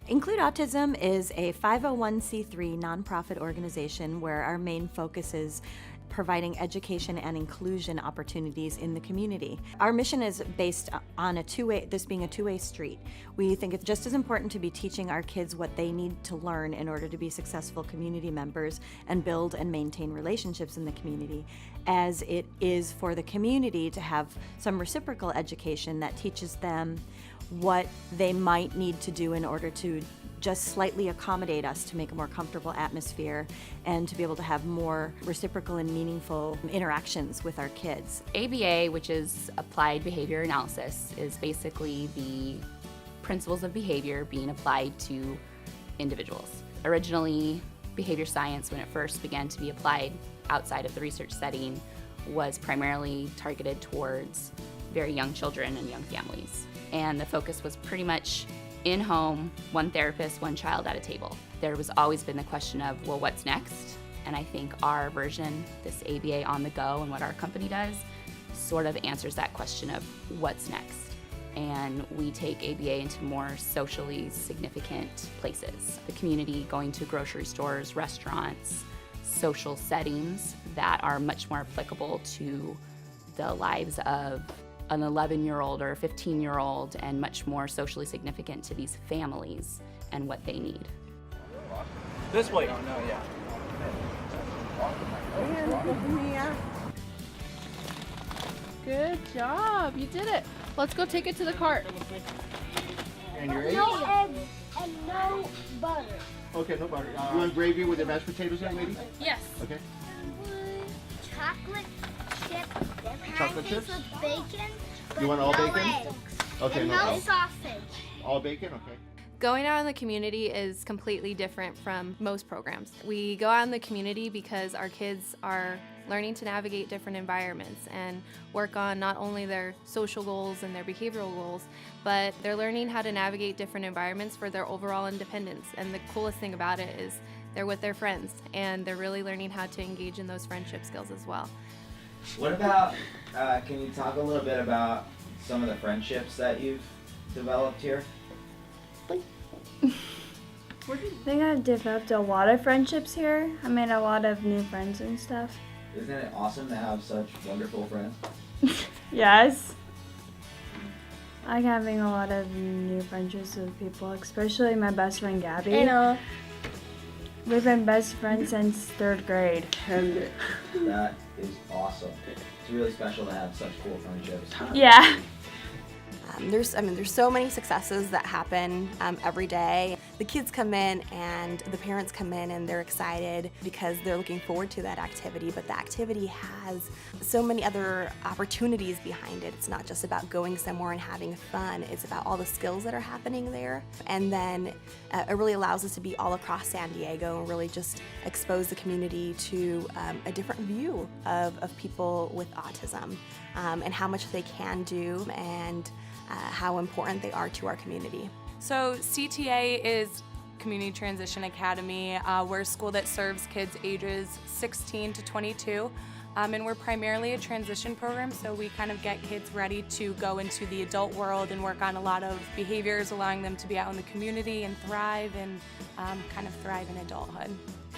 Include Autism is a 501c3 nonprofit organization where our main focus is providing education and inclusion opportunities in the community. Our mission is based on this being a two-way street. We think it's just as important to be teaching our kids what they need to learn in order to be successful community members and build and maintain relationships in the community, as it is for the community to have some reciprocal education that teaches them what they might need to do in order to just slightly accommodate us to make a more comfortable atmosphere and to be able to have more reciprocal and meaningful interactions with our kids. ABA, which is Applied Behavior Analysis, is basically the principles of behavior being applied to individuals. Originally, behavior science, when it first began to be applied outside of the research setting, was primarily targeted towards very young children and young families. And the focus was pretty much in-home, one therapist, one child at a table. There was always been the question of, well, what's next? And I think our version, this ABA on the go and what our company does, sort of answers that question of what's next. And we take ABA into more socially significant places. The community, going to grocery stores, restaurants, social settings that are much more applicable to the lives of an 11-year-old or a 15-year-old, and much more socially significant to these families and what they need. This way. Good job, you did it. Let's go take it to the cart. And your age? No eggs and no butter. Okay, no butter. You want gravy with the mashed potatoes in, lady? Yes. Okay. Chocolate chip Chocolate chips? with bacon. You want all no bacon? Eggs. Okay, And no no problem. sausage. All bacon? Okay. Going out in the community is completely different from most programs. We go out in the community because our kids are learning to navigate different environments and work on not only their social goals and their behavioral goals, but they're learning how to navigate different environments for their overall independence. And the coolest thing about it is they're with their friends and they're really learning how to engage in those friendship skills as well. What about, can you talk a little bit about some of the friendships that you've developed here? I think I've developed a lot of friendships here. I made a lot of new friends and stuff. Isn't it awesome to have such wonderful friends? Yes. I like having a lot of new friendships with people, especially my best friend Gabby. We've been best friends since 3rd grade. That is awesome. It's really special to have such cool friendships. Yeah. There's so many successes that happen every day. The kids come in and the parents come in and they're excited because they're looking forward to that activity, but the activity has so many other opportunities behind it. It's not just about going somewhere and having fun, it's about all the skills that are happening there. And then it really allows us to be all across San Diego and really just expose the community to a different view of people with autism and how much they can do and how important they are to our community. So CTA is Community Transition Academy. We're a school that serves kids ages 16 to 22. And we're primarily a transition program, so we kind of get kids ready to go into the adult world and work on a lot of behaviors, allowing them to be out in the community and thrive and kind of thrive in adulthood.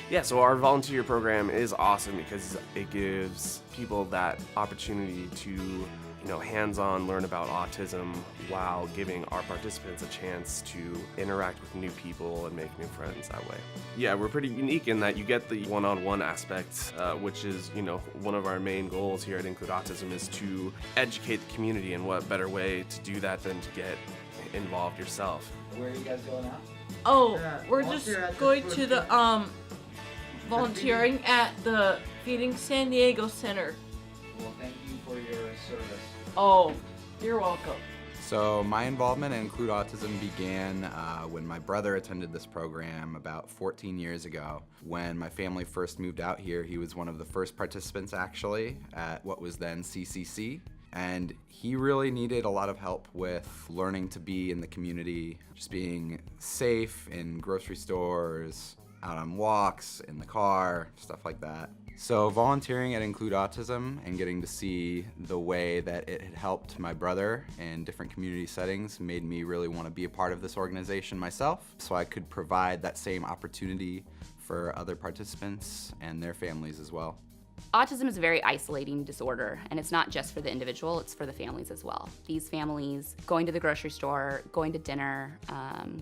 Yeah, so our volunteer program is awesome because it gives people that opportunity to hands-on learn about autism while giving our participants a chance to interact with new people and make new friends that way. Yeah, we're pretty unique in that you get the one-on-one aspect, which is, one of our main goals here at Include Autism is to educate the community, and what better way to do that than to get involved yourself. Where are you guys going now? Oh, we're just going to the volunteering at the Feeding San Diego Center. Well, thank you for your service. Oh, you're welcome. So my involvement in Include Autism began when my brother attended this program about 14 years ago. When my family first moved out here, he was one of the first participants actually at what was then CCC. And he really needed a lot of help with learning to be in the community, just being safe in grocery stores, out on walks, in the car, stuff like that. So volunteering at Include Autism and getting to see the way that it had helped my brother in different community settings made me really want to be a part of this organization myself, so I could provide that same opportunity for other participants and their families as well. Autism is a very isolating disorder, and it's not just for the individual, it's for the families as well. These families going to the grocery store, going to dinner,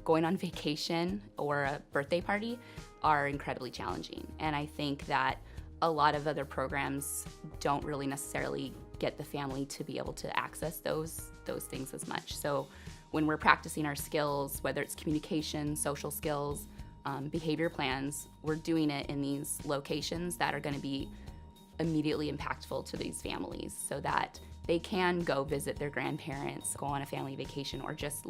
going on vacation or a birthday party are incredibly challenging. And I think that a lot of other programs don't really necessarily get the family to be able to access those things as much. So when we're practicing our skills, whether it's communication, social skills, behavior plans, we're doing it in these locations that are going to be immediately impactful to these families so that they can go visit their grandparents, go on a family vacation, or just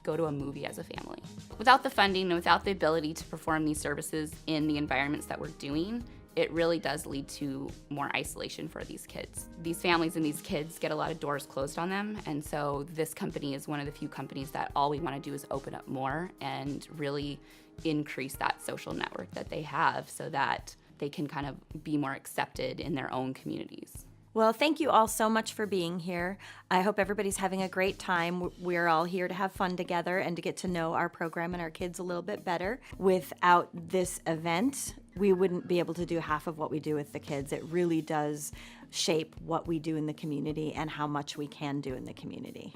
go to a movie as a family. Without the funding and without the ability to perform these services in the environments that we're doing, it really does lead to more isolation for these kids. These families and these kids get a lot of doors closed on them, and so this company is one of the few companies that all we want to do is open up more and really increase that social network that they have so that they can kind of be more accepted in their own communities. Well, thank you all so much for being here. I hope everybody's having a great time. We're all here to have fun together and to get to know our program and our kids a little bit better. Without this event, we wouldn't be able to do half of what we do with the kids. It really does shape what we do in the community and how much we can do in the community.